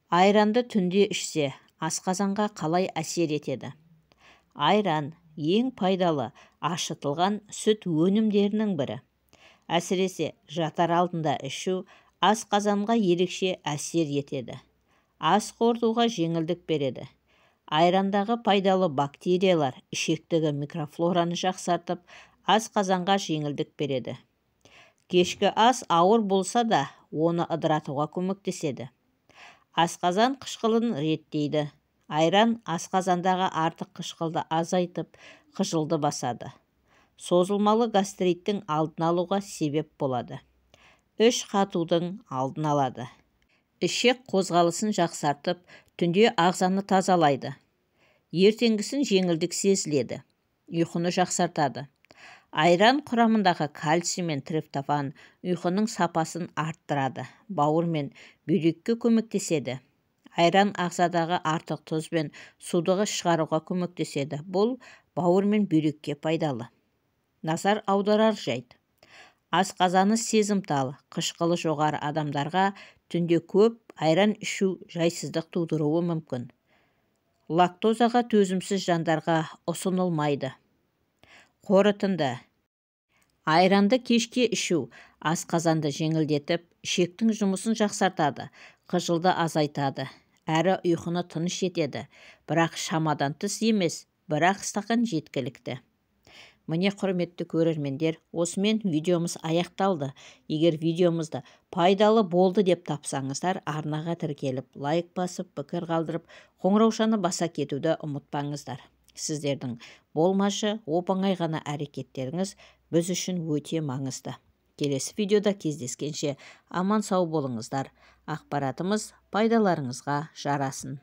Айранды түнде ішсе, асқазанға қалай әсер етеді? Айран ең пайдалы ашытылған сүт өнімдерінің бірі. Әсіресе жатар алдында ішу асқазанға ерекше әсер етеді. Ас қорытуға жеңілдік береді. Айрандағы пайдалы бактериялар ішектегі микрофлораны жақсартып, асқазанға жеңілдік береді. Кешкі ас ауыр болса да, оны ыдыратуға көмектеседі. Асқазан қышқылын реттейді. Айран асқазандағы артық қышқылды азайтып, қыжылды басады. Созылмалы гастриттің алдын алуға себеп болады. Іш қатудың алдын алады. Ішек қозғалысын жақсартып, түнде ағзаны тазалайды. Ертеңгісін жеңілдік сезіледі. Ұйқыны жақсартады. Айран құрамындағы кальций мен триптофан ұйқының сапасын арттырады. Бауыр мен бүйрекке көмектеседі. Айран ағзадағы артық тұз бен судығы шығаруға көмектеседі. Бұл бауыр мен бүйрекке пайдалы. Назар аударар жайт. Асқазаны сезімтал, қышқылы жоғары адамдарға түнде көп айран ішу жайсыздық тудыруы мүмкін. Лактозаға төзімсіз жандарға ұсынылмайды. Қорытынды. Айранды кешке ішу асқазанды жеңілдетіп, ішектің жұмысын жақсартады, қыжылды азайтады, әрі ұйқыны тыныш етеді. Бірақ шамадан тыс емес, бірақ стақан жеткілікті. Міне құрметті көрермендер, осымен видеомыз аяқталды. Егер видеомызды пайдалы болды деп тапсаңыздар, арнаға тіркеліп, лайк басып, пікір қалдырып, қоңыраушаны баса кетуді ұмытпаңыздар. Сіздердің болмашы, оп-оңай ғана әрекеттеріңіз біз үшін өте маңызды. Келесі видеода кездескенше аман сау болыңыздар. Ақпаратымыз пайдаларыңызға жарасын.